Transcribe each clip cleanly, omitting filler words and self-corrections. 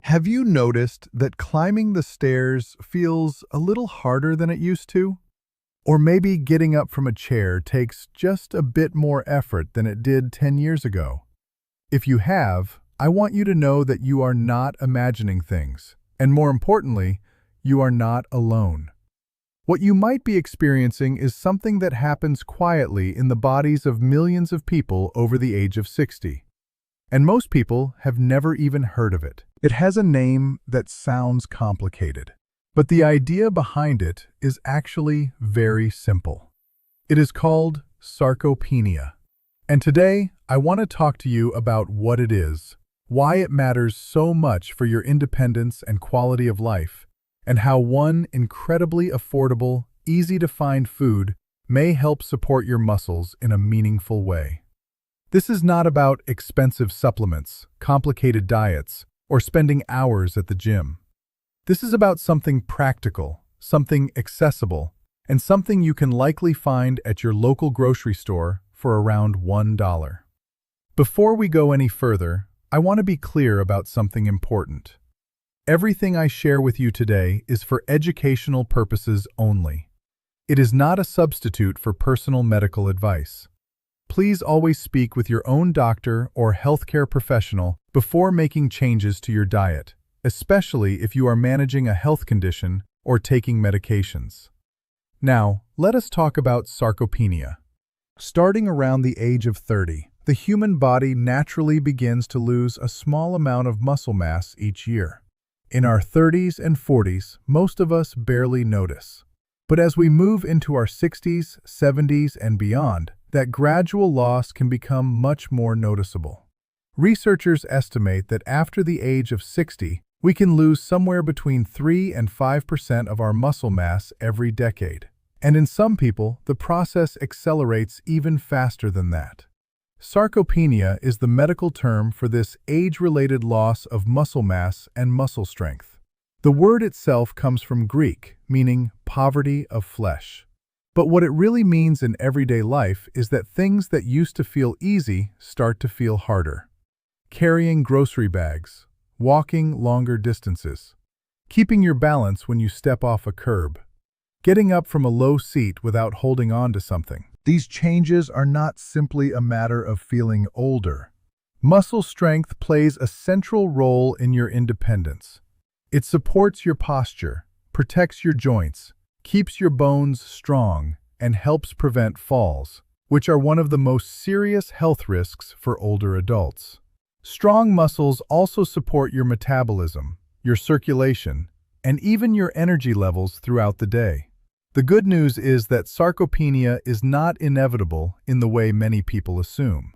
Have you noticed that climbing the stairs feels a little harder than it used to? Or maybe getting up from a chair takes just a bit more effort than it did 10 years ago? If you have, I want you to know that you are not imagining things, and more importantly, you are not alone. What you might be experiencing is something that happens quietly in the bodies of millions of people over the age of 60. And most people have never even heard of it. It has a name that sounds complicated, but the idea behind it is actually very simple. It is called sarcopenia. And today, I want to talk to you about what it is, why it matters so much for your independence and quality of life, and how one incredibly affordable, easy-to-find food may help support your muscles in a meaningful way. This is not about expensive supplements, complicated diets, or spending hours at the gym. This is about something practical, something accessible, and something you can likely find at your local grocery store for around $1. Before we go any further, I want to be clear about something important. Everything I share with you today is for educational purposes only. It is not a substitute for personal medical advice. Please always speak with your own doctor or healthcare professional before making changes to your diet, especially if you are managing a health condition or taking medications. Now, let us talk about sarcopenia. Starting around the age of 30, the human body naturally begins to lose a small amount of muscle mass each year. In our 30s and 40s, most of us barely notice. But as we move into our 60s, 70s, and beyond, that gradual loss can become much more noticeable. Researchers estimate that after the age of 60, we can lose somewhere between 3 and 5% of our muscle mass every decade. And in some people, the process accelerates even faster than that. Sarcopenia is the medical term for this age-related loss of muscle mass and muscle strength. The word itself comes from Greek, meaning poverty of flesh. But what it really means in everyday life is that things that used to feel easy start to feel harder. Carrying grocery bags, walking longer distances, keeping your balance when you step off a curb, getting up from a low seat without holding on to something. These changes are not simply a matter of feeling older. Muscle strength plays a central role in your independence. It supports your posture, protects your joints, keeps your bones strong, and helps prevent falls, which are one of the most serious health risks for older adults. Strong muscles also support your metabolism, your circulation, and even your energy levels throughout the day. The good news is that sarcopenia is not inevitable in the way many people assume.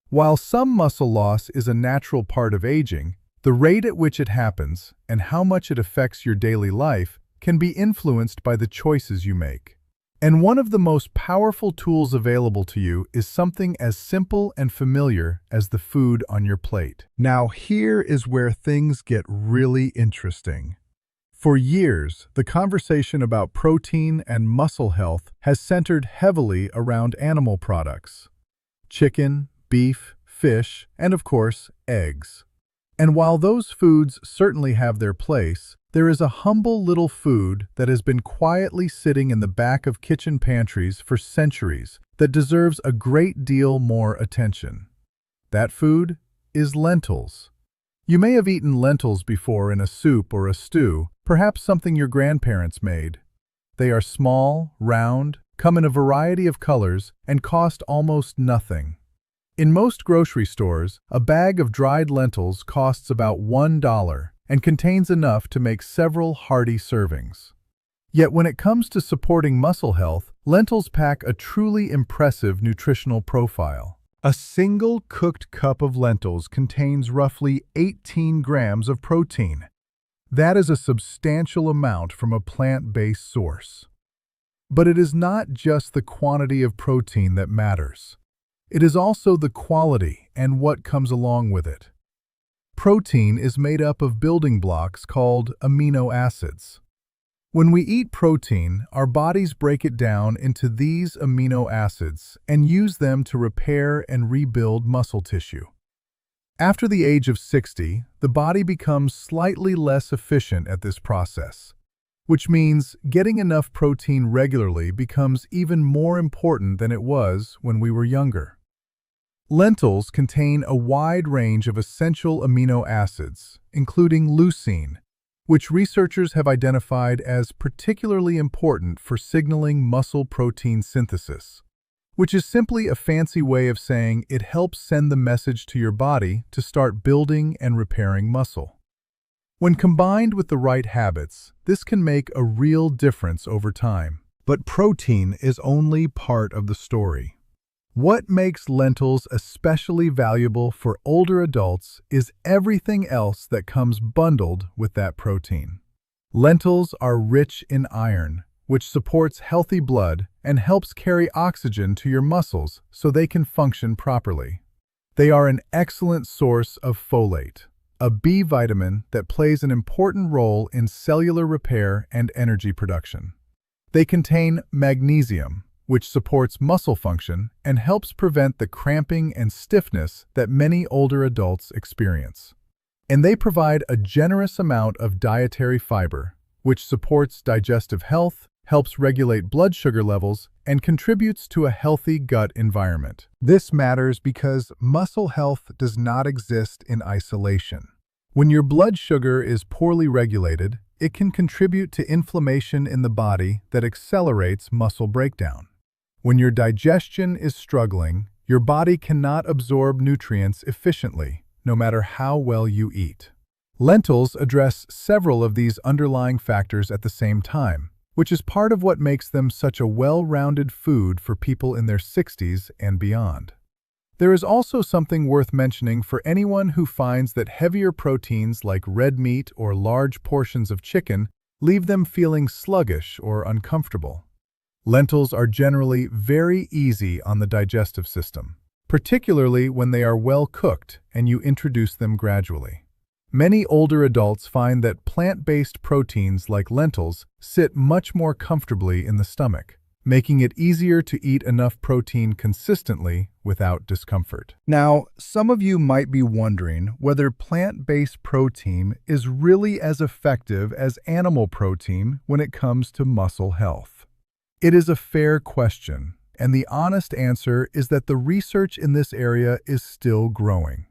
While some muscle loss is a natural part of aging, the rate at which it happens and how much it affects your daily life can be influenced by the choices you make. And one of the most powerful tools available to you is something as simple and familiar as the food on your plate. Now, here is where things get really interesting. For years, the conversation about protein and muscle health has centered heavily around animal products: chicken, beef, fish, and of course, eggs. And while those foods certainly have their place, there is a humble little food that has been quietly sitting in the back of kitchen pantries for centuries that deserves a great deal more attention. That food is lentils. You may have eaten lentils before in a soup or a stew, perhaps something your grandparents made. They are small, round, come in a variety of colors, and cost almost nothing. In most grocery stores, a bag of dried lentils costs about $1 and contains enough to make several hearty servings. Yet when it comes to supporting muscle health, lentils pack a truly impressive nutritional profile. A single cooked cup of lentils contains roughly 18 grams of protein. That is a substantial amount from a plant-based source. But it is not just the quantity of protein that matters. It is also the quality and what comes along with it. Protein is made up of building blocks called amino acids. When we eat protein, our bodies break it down into these amino acids and use them to repair and rebuild muscle tissue. After the age of 60, the body becomes slightly less efficient at this process, which means getting enough protein regularly becomes even more important than it was when we were younger. Lentils contain a wide range of essential amino acids, including leucine, which researchers have identified as particularly important for signaling muscle protein synthesis, which is simply a fancy way of saying it helps send the message to your body to start building and repairing muscle. When combined with the right habits, this can make a real difference over time. But protein is only part of the story. What makes lentils especially valuable for older adults is everything else that comes bundled with that protein. Lentils are rich in iron, which supports healthy blood and helps carry oxygen to your muscles so they can function properly. They are an excellent source of folate, a B vitamin that plays an important role in cellular repair and energy production. They contain magnesium, which supports muscle function and helps prevent the cramping and stiffness that many older adults experience. And they provide a generous amount of dietary fiber, which supports digestive health, helps regulate blood sugar levels, and contributes to a healthy gut environment. This matters because muscle health does not exist in isolation. When your blood sugar is poorly regulated, it can contribute to inflammation in the body that accelerates muscle breakdown. When your digestion is struggling, your body cannot absorb nutrients efficiently, no matter how well you eat. Lentils address several of these underlying factors at the same time, which is part of what makes them such a well-rounded food for people in their 60s and beyond. There is also something worth mentioning for anyone who finds that heavier proteins like red meat or large portions of chicken leave them feeling sluggish or uncomfortable. Lentils are generally very easy on the digestive system, particularly when they are well cooked and you introduce them gradually. Many older adults find that plant-based proteins like lentils sit much more comfortably in the stomach, making it easier to eat enough protein consistently without discomfort. Now, some of you might be wondering whether plant-based protein is really as effective as animal protein when it comes to muscle health. It is a fair question, and the honest answer is that the research in this area is still growing.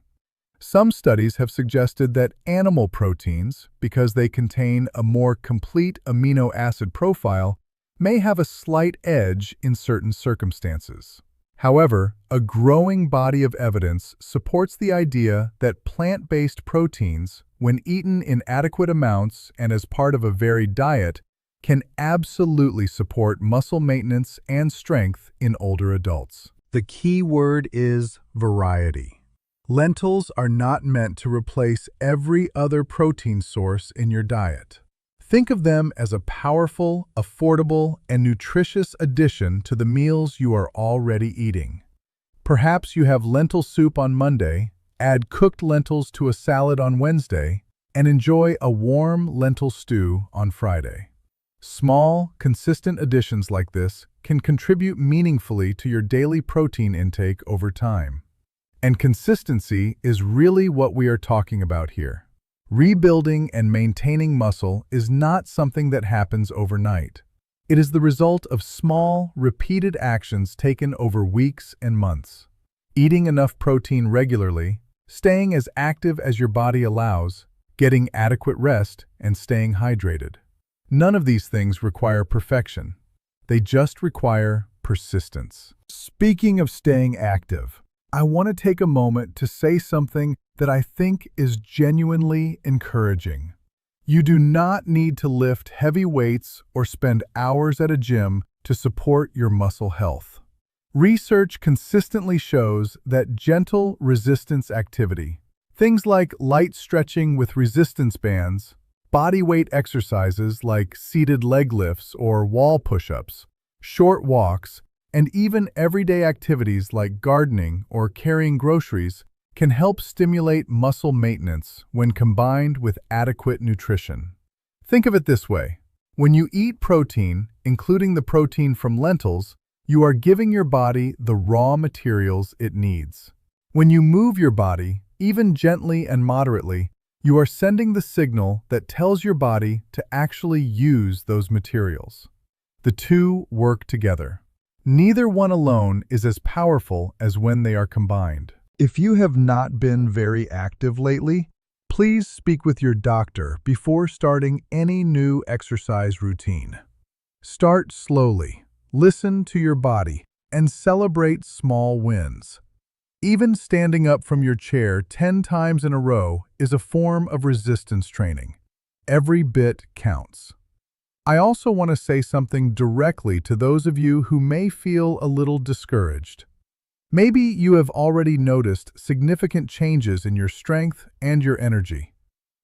Some studies have suggested that animal proteins, because they contain a more complete amino acid profile, may have a slight edge in certain circumstances. However, a growing body of evidence supports the idea that plant-based proteins, when eaten in adequate amounts and as part of a varied diet, can absolutely support muscle maintenance and strength in older adults. The key word is variety. Lentils are not meant to replace every other protein source in your diet. Think of them as a powerful, affordable, and nutritious addition to the meals you are already eating. Perhaps you have lentil soup on Monday, add cooked lentils to a salad on Wednesday, and enjoy a warm lentil stew on Friday. Small, consistent additions like this can contribute meaningfully to your daily protein intake over time. And consistency is really what we are talking about here. Rebuilding and maintaining muscle is not something that happens overnight. It is the result of small, repeated actions taken over weeks and months. Eating enough protein regularly, staying as active as your body allows, getting adequate rest, and staying hydrated. None of these things require perfection. They just require persistence. Speaking of staying active, I want to take a moment to say something that I think is genuinely encouraging. You do not need to lift heavy weights or spend hours at a gym to support your muscle health. Research consistently shows that gentle resistance activity, things like light stretching with resistance bands, body weight exercises like seated leg lifts or wall push-ups, short walks, and even everyday activities like gardening or carrying groceries can help stimulate muscle maintenance when combined with adequate nutrition. Think of it this way. When you eat protein, including the protein from lentils, you are giving your body the raw materials it needs. When you move your body, even gently and moderately, you are sending the signal that tells your body to actually use those materials. The two work together. Neither one alone is as powerful as when they are combined. If you have not been very active lately, please speak with your doctor before starting any new exercise routine. Start slowly, listen to your body, and celebrate small wins. Even standing up from your chair 10 times in a row is a form of resistance training. Every bit counts. I also want to say something directly to those of you who may feel a little discouraged. Maybe you have already noticed significant changes in your strength and your energy.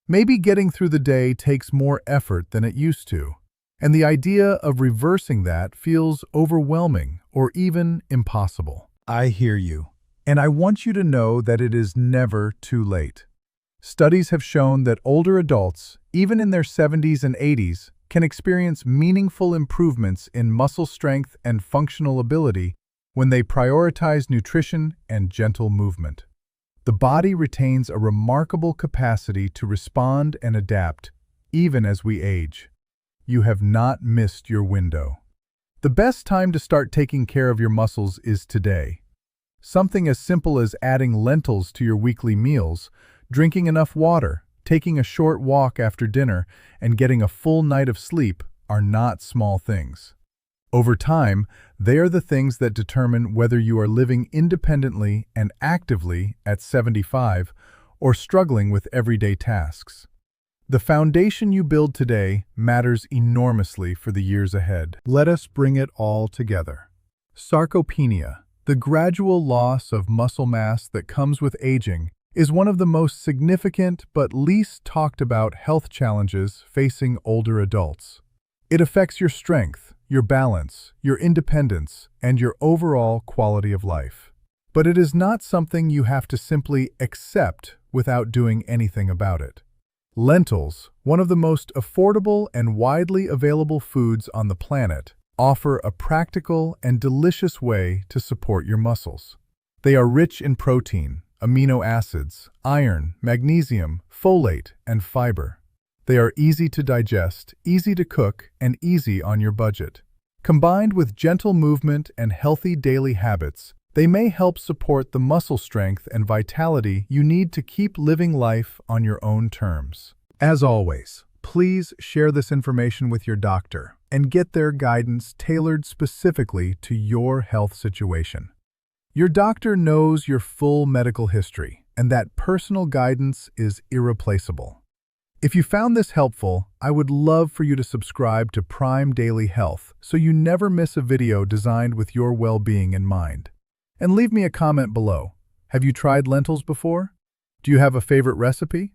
Maybe getting through the day takes more effort than it used to, and the idea of reversing that feels overwhelming or even impossible. I hear you, and I want you to know that it is never too late. Studies have shown that older adults, even in their 70s and 80s, can experience meaningful improvements in muscle strength and functional ability when they prioritize nutrition and gentle movement. The body retains a remarkable capacity to respond and adapt, even as we age. You have not missed your window. The best time to start taking care of your muscles is today. Something as simple as adding lentils to your weekly meals, drinking enough water, taking a short walk after dinner, and getting a full night of sleep are not small things. Over time, they are the things that determine whether you are living independently and actively at 75 or struggling with everyday tasks. The foundation you build today matters enormously for the years ahead. Let us bring it all together. Sarcopenia, the gradual loss of muscle mass that comes with aging, is one of the most significant but least talked about health challenges facing older adults. It affects your strength, your balance, your independence, and your overall quality of life. But it is not something you have to simply accept without doing anything about it. Lentils, one of the most affordable and widely available foods on the planet, offer a practical and delicious way to support your muscles. They are rich in protein, amino acids, iron, magnesium, folate, and fiber. They are easy to digest, easy to cook, and easy on your budget. Combined with gentle movement and healthy daily habits, they may help support the muscle strength and vitality you need to keep living life on your own terms. As always, please share this information with your doctor and get their guidance tailored specifically to your health situation. Your doctor knows your full medical history, and that personal guidance is irreplaceable. If you found this helpful, I would love for you to subscribe to Prime Daily Health so you never miss a video designed with your well-being in mind. And leave me a comment below. Have you tried lentils before? Do you have a favorite recipe?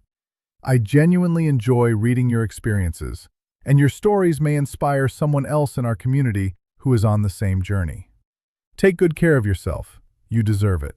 I genuinely enjoy reading your experiences, and your stories may inspire someone else in our community who is on the same journey. Take good care of yourself. You deserve it.